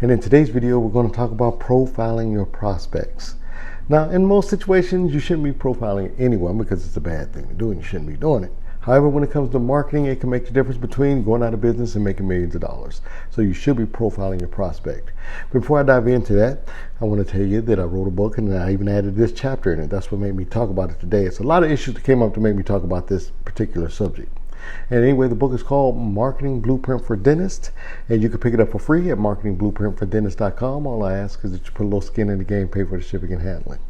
And in today's video, we're going to talk about profiling your prospects. Now, in most situations, you shouldn't be profiling anyone because it's a bad thing to do and you shouldn't be doing it. However, when it comes to marketing, it can make the difference between going out of business and making millions of dollars. So you should be profiling your prospect. Before I dive into that, I want to tell you that I wrote a book and I even added this chapter in it. That's what made me talk about it today. It's a lot of issues that came up to make me talk about this particular subject. And anyway, the book is called Marketing Blueprint for Dentists, and you can pick it up for free at marketingblueprintfordentists.com. All I ask is that you put a little skin in the game, pay for the shipping and handling.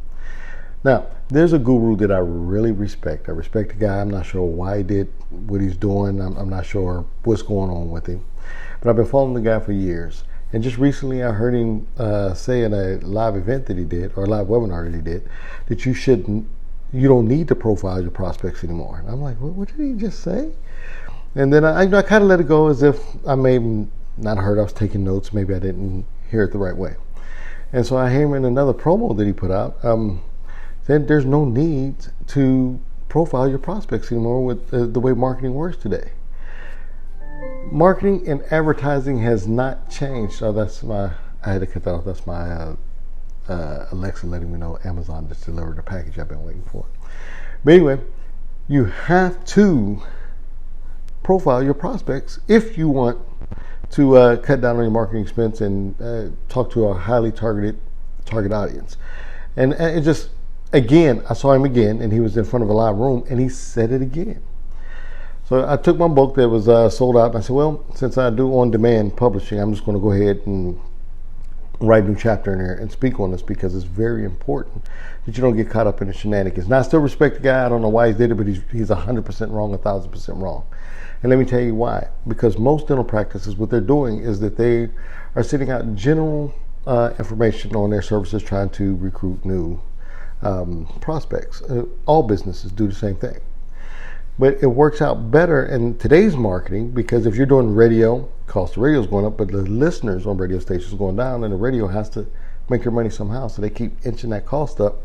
Now, there's a guru that I really respect. I respect the guy. I'm not sure why he did what he's doing. I'm not sure what's going on with him. But I've been following the guy for years. And just recently I heard him say in a live event that he did, or a live webinar that he did, that you don't need to profile your prospects anymore. And I'm like, what did he just say? And then I kind of let it go as if I may not heard. I was taking notes. Maybe I didn't hear it the right way. And so I hear him in another promo that he put out. Then there's no need to profile your prospects anymore with the way marketing works today. Marketing and advertising has not changed. So I had to cut that off. That's my Alexa letting me know Amazon just delivered the package I've been waiting for. But anyway, you have to profile your prospects if you want to cut down on your marketing expense and talk to a highly target audience. And it just, again, I saw him again, and he was in front of a live room, and he said it again. So I took my book that was sold out, and I said, well, since I do on-demand publishing, I'm just going to go ahead and write a new chapter in there and speak on this because it's very important that you don't get caught up in the shenanigans. Now, I still respect the guy. I don't know why he did it, but he's 100% wrong, 1,000% wrong. And let me tell you why. Because most dental practices, what they're doing is that they are sending out general information on their services, trying to recruit new prospects. All businesses do the same thing. But it works out better in today's marketing because if you're doing radio, cost of radio is going up, but the listeners on radio stations are going down, and the radio has to make their money somehow. So they keep inching that cost up,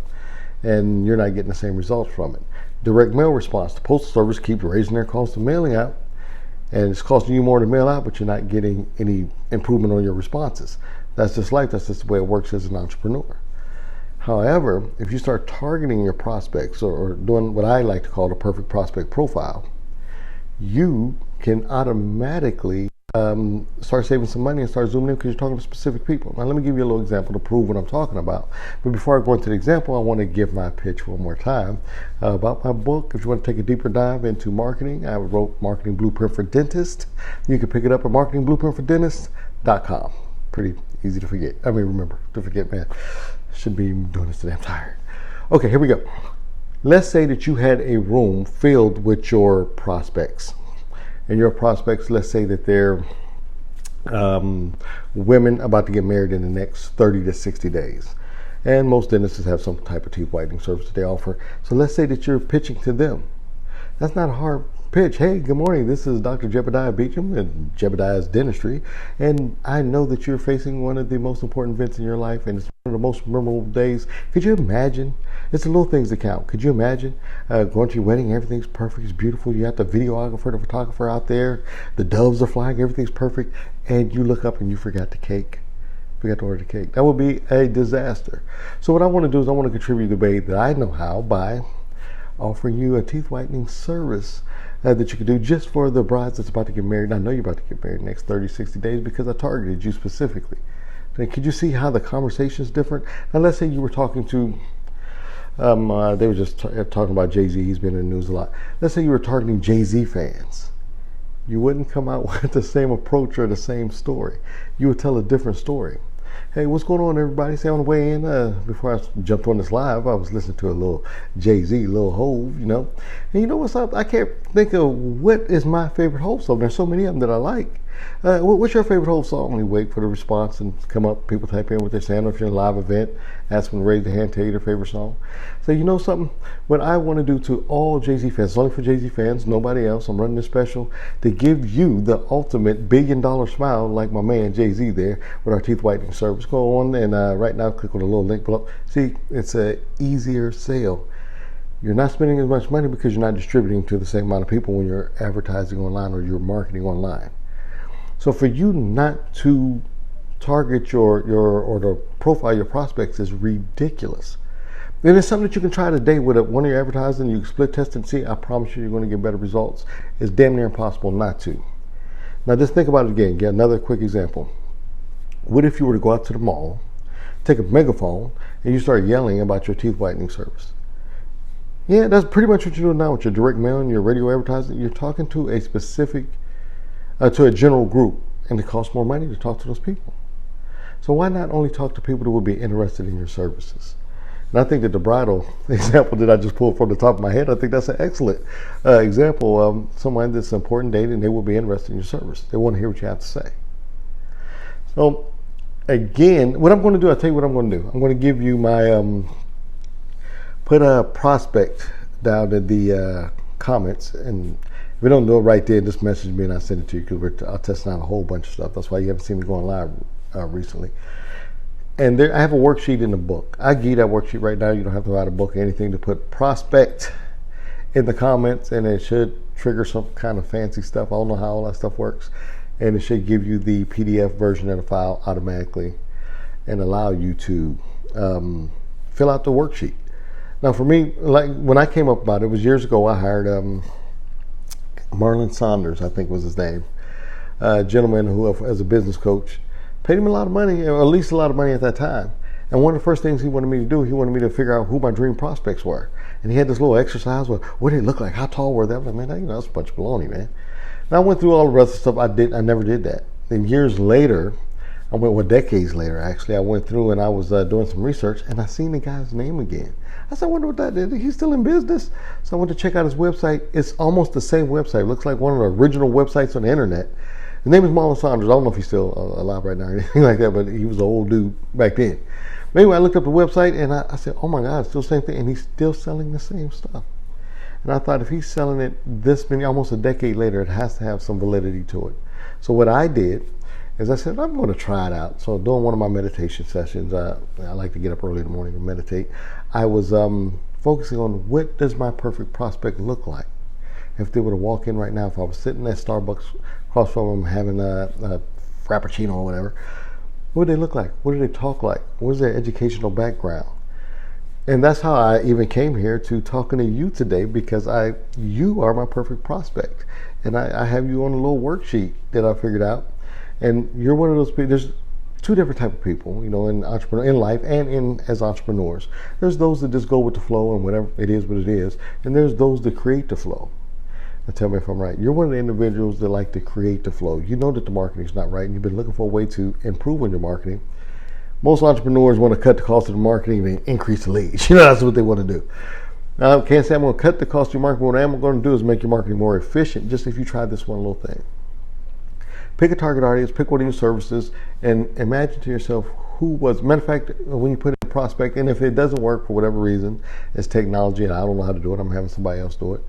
and you're not getting the same results from it. Direct mail response. The Postal Service keeps raising their cost of mailing out, and it's costing you more to mail out, but you're not getting any improvement on your responses. That's just life. That's just the way it works as an entrepreneur. However, if you start targeting your prospects or doing what I like to call the perfect prospect profile, you can automatically start saving some money and start zooming in because you're talking to specific people. Now, let me give you a little example to prove what I'm talking about. But before I go into the example, I want to give my pitch one more time about my book. If you want to take a deeper dive into marketing, I wrote Marketing Blueprint for Dentists. You can pick it up at marketingblueprintfordentists.com. Pretty easy to forget. Remember to forget, man. Should be doing this today. I'm tired. Okay, here we go. Let's say that you had a room filled with your prospects. And your prospects, let's say that they're women about to get married in the next 30 to 60 days. And most dentists have some type of teeth whitening service that they offer. So let's say that you're pitching to them. That's not a hard pitch. Hey, good morning. This is Dr. Jebediah Beachum and Jebediah's Dentistry. And I know that you're facing one of the most important events in your life, and it's one of the most memorable days. Could you imagine? It's the little things that count. Could you imagine going to your wedding? Everything's perfect. It's beautiful. You have the videographer, the photographer out there. The doves are flying. Everything's perfect. And you look up and you forgot the cake. Forgot to order the cake. That would be a disaster. So what I want to do is I want to contribute the way that I know how by offering you a teeth whitening service that you can do just for the brides that's about to get married. And I know you're about to get married in the next 30, 60 days because I targeted you specifically. Then could you see how the conversation is different? Now, let's say you were talking to, they were just talking about Jay-Z. He's been in the news a lot. Let's say you were targeting Jay-Z fans. You wouldn't come out with the same approach or the same story. You would tell a different story. Hey, what's going on, everybody? Say on the way in, before I jumped on this live, I was listening to a little Jay-Z, little Hove, And you know what's up? I can't think of what is my favorite Hove song. There's so many of them that I like. What's your favorite Hove song? We wait for the response and come up, people type in what they're saying. Or if you're in a live event, ask them to raise their hand, tell you their favorite song. So you know something? What I want to do to all Jay-Z fans, it's only for Jay-Z fans, nobody else. I'm running this special to give you the ultimate $1 billion smile like my man Jay-Z there with our teeth whitening service. Go on and right now click on the little link below. See, it's an easier sale. You're not spending as much money because you're not distributing to the same amount of people when you're advertising online or you're marketing online. So for you not to target your or to profile your prospects is ridiculous. And it's something that you can try today with one of your advertising. You split test and see. I promise you, you're going to get better results. It's damn near impossible not to. Now, just think about it again. Get another quick example. What if you were to go out to the mall, take a megaphone, and you start yelling about your teeth whitening service? Yeah, that's pretty much what you're doing now with your direct mail and your radio advertising. You're talking to a specific, to a general group, and it costs more money to talk to those people. So why not only talk to people that would be interested in your services? And I think that the bridal example that I just pulled from the top of my head, I think that's an excellent example of someone that's an important date and they will be interested in your service. They want to hear what you have to say. So again, what I'm going to do, I'll tell you what I'm going to do. I'm going to give you my, put a prospect down in the comments. And if you don't know it right there, just message me and I'll send it to you because I'll test out a whole bunch of stuff. That's why you haven't seen me going live recently. And there, I have a worksheet in the book. I give you that worksheet right now. You don't have to write a book or anything to put prospect in the comments, and it should trigger some kind of fancy stuff. I don't know how all that stuff works. And it should give you the PDF version of the file automatically and allow you to fill out the worksheet. Now, for me, like when I came up about it, it was years ago. I hired Marlon Saunders, I think was his name, a gentleman who, as a business coach, paid him a lot of money, or at least a lot of money at that time. And one of the first things he wanted me to do, he wanted me to figure out who my dream prospects were. And he had this little exercise with what did they look like, how tall were they? I'm like, man, that's a bunch of baloney, man. And I went through all the rest of the stuff. I never did that. Then years later, decades later actually, I went through and I was doing some research and I seen the guy's name again. I said, I wonder what that is. He's still in business. So I went to check out his website. It's almost the same website. It looks like one of the original websites on the internet. His name is Marlon Saunders. I don't know if he's still alive right now or anything like that, but he was an old dude back then. But anyway, I looked up the website and I said, oh my God, it's still the same thing. And he's still selling the same stuff. And I thought if he's selling it this many, almost a decade later, it has to have some validity to it. So what I did is I said, I'm going to try it out. So doing one of my meditation sessions, I like to get up early in the morning and meditate. I was focusing on what does my perfect prospect look like? If they were to walk in right now, if I was sitting at Starbucks across from them having a frappuccino or whatever, what do they look like? What do they talk like? What is their educational background? And that's how I even came here to talking to you today, because you are my perfect prospect. And I have you on a little worksheet that I figured out. And you're one of those people. There's two different type of people, in life and as entrepreneurs. There's those that just go with the flow and whatever it is, what it is. And there's those that create the flow. Now tell me if I'm right. You're one of the individuals that like to create the flow. You know that the marketing is not right, and you've been looking for a way to improve on your marketing. Most entrepreneurs want to cut the cost of the marketing and increase the leads. That's what they want to do. Now, I can't say I'm going to cut the cost of your marketing. What I'm going to do is make your marketing more efficient, just if you try this one little thing. Pick a target audience, pick one of your services, and imagine to yourself matter of fact, when you put in a prospect, and if it doesn't work for whatever reason, it's technology and I don't know how to do it, I'm having somebody else do it.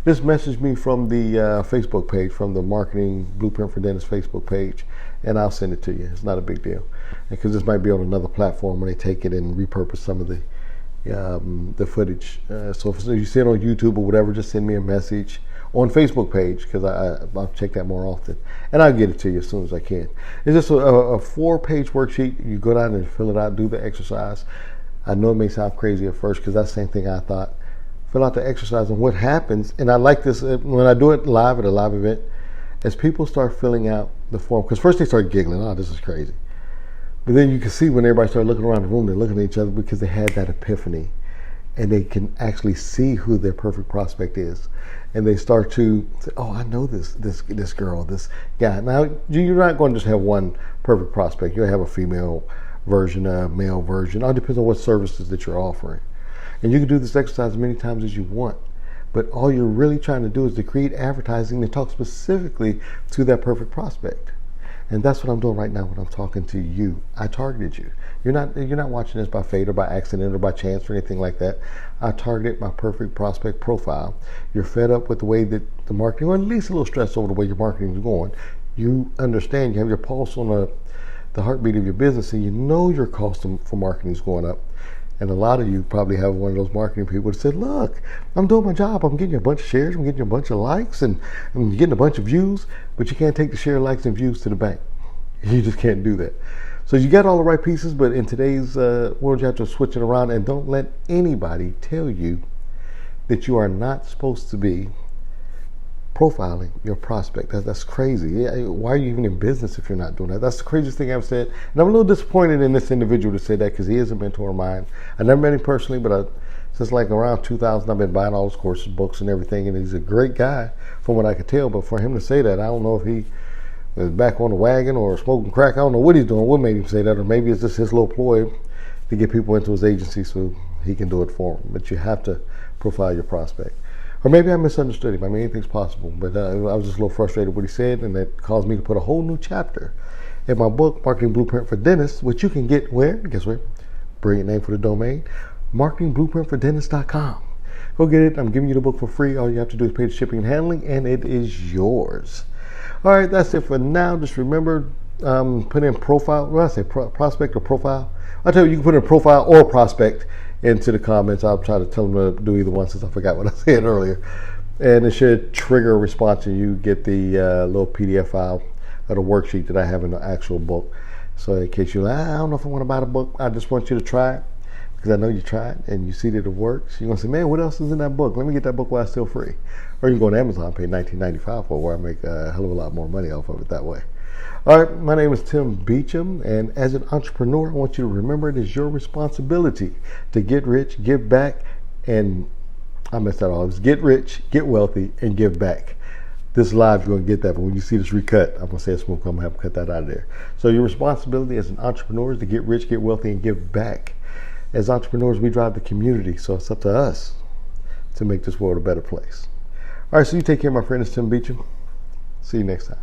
Just message me from the Facebook page, from the Marketing Blueprint for Dentists Facebook page, and I'll send it to you. It's not a big deal, because this might be on another platform where they take it and repurpose some of the footage. So if you see it on YouTube or whatever, just send me a message on Facebook page, because I'll check that more often, and I'll get it to you as soon as I can. It's just a 4-page worksheet. You go down and fill it out, do the exercise. I know it may sound crazy at first, because that's the same thing I thought. Fill out the exercise, and what happens, and I like this when I do it live at a live event, as people start filling out the form, because first they start giggling, oh, this is crazy. But then you can see when everybody started looking around the room, they're looking at each other because they had that epiphany, and they can actually see who their perfect prospect is. And they start to say, oh, I know this girl, this guy. Now, you're not going to just have one perfect prospect. You'll have a female version, a male version. It all depends on what services that you're offering. And you can do this exercise as many times as you want. But all you're really trying to do is to create advertising and talk specifically to that perfect prospect. And that's what I'm doing right now when I'm talking to you. I targeted you. You're not watching this by fate or by accident or by chance or anything like that. I targeted my perfect prospect profile. You're fed up with the way that the marketing, or at least a little stressed over the way your marketing is going. You understand, you have your pulse on the heartbeat of your business, and you know your cost for marketing is going up. And a lot of you probably have one of those marketing people that said, look, I'm doing my job. I'm getting you a bunch of shares. I'm getting you a bunch of likes, and I'm getting a bunch of views, but you can't take the share, likes, and views to the bank. You just can't do that. So you got all the right pieces, but in today's world, you have to switch it around, and don't let anybody tell you that you are not supposed to be profiling your prospect. That's crazy. Why are you even in business if you're not doing that? That's the craziest thing I've said. And I'm a little disappointed in this individual to say that, because he is a mentor of mine. I never met him personally, but since like around 2000, I've been buying all his courses, books, and everything. And he's a great guy from what I could tell. But for him to say that, I don't know if he is back on the wagon or smoking crack. I don't know what he's doing. What made him say that? Or maybe it's just his little ploy to get people into his agency so he can do it for them. But you have to profile your prospect. Or maybe I misunderstood him. I mean, anything's possible. But I was just a little frustrated with what he said, and that caused me to put a whole new chapter in my book, Marketing Blueprint for Dentists, which you can get where? Guess where? Brilliant name for the domain, marketingblueprintfordentists.com. Go get it. I'm giving you the book for free. All you have to do is pay the shipping and handling, and it is yours. All right, that's it for now. Just remember, put in profile. What did I say? Prospect or profile? I'll tell you, you can put in profile or prospect into the comments. I'll try to tell them to do either one, since I forgot what I said earlier. And it should trigger a response, and you get the little PDF file of the worksheet that I have in the actual book. So in case you're like, I don't know if I want to buy the book, I just want you to try it, because I know you tried and you see that it works. You're going to say, man, what else is in that book? Let me get that book while it's still free. Or you can go to Amazon, pay $19.95 for it, where I make a hell of a lot more money off of it that way. All right, my name is Tim Beachum, and as an entrepreneur, I want you to remember it is your responsibility to get rich, give back, and I messed that all. It's get rich, get wealthy, and give back. This live, you're going to get that, but when you see this recut, I'm going to say it's smooth. I'm going to have to cut that out of there. So your responsibility as an entrepreneur is to get rich, get wealthy, and give back. As entrepreneurs, we drive the community, so it's up to us to make this world a better place. All right, so you take care, my friend. It's Tim Beachum. See you next time.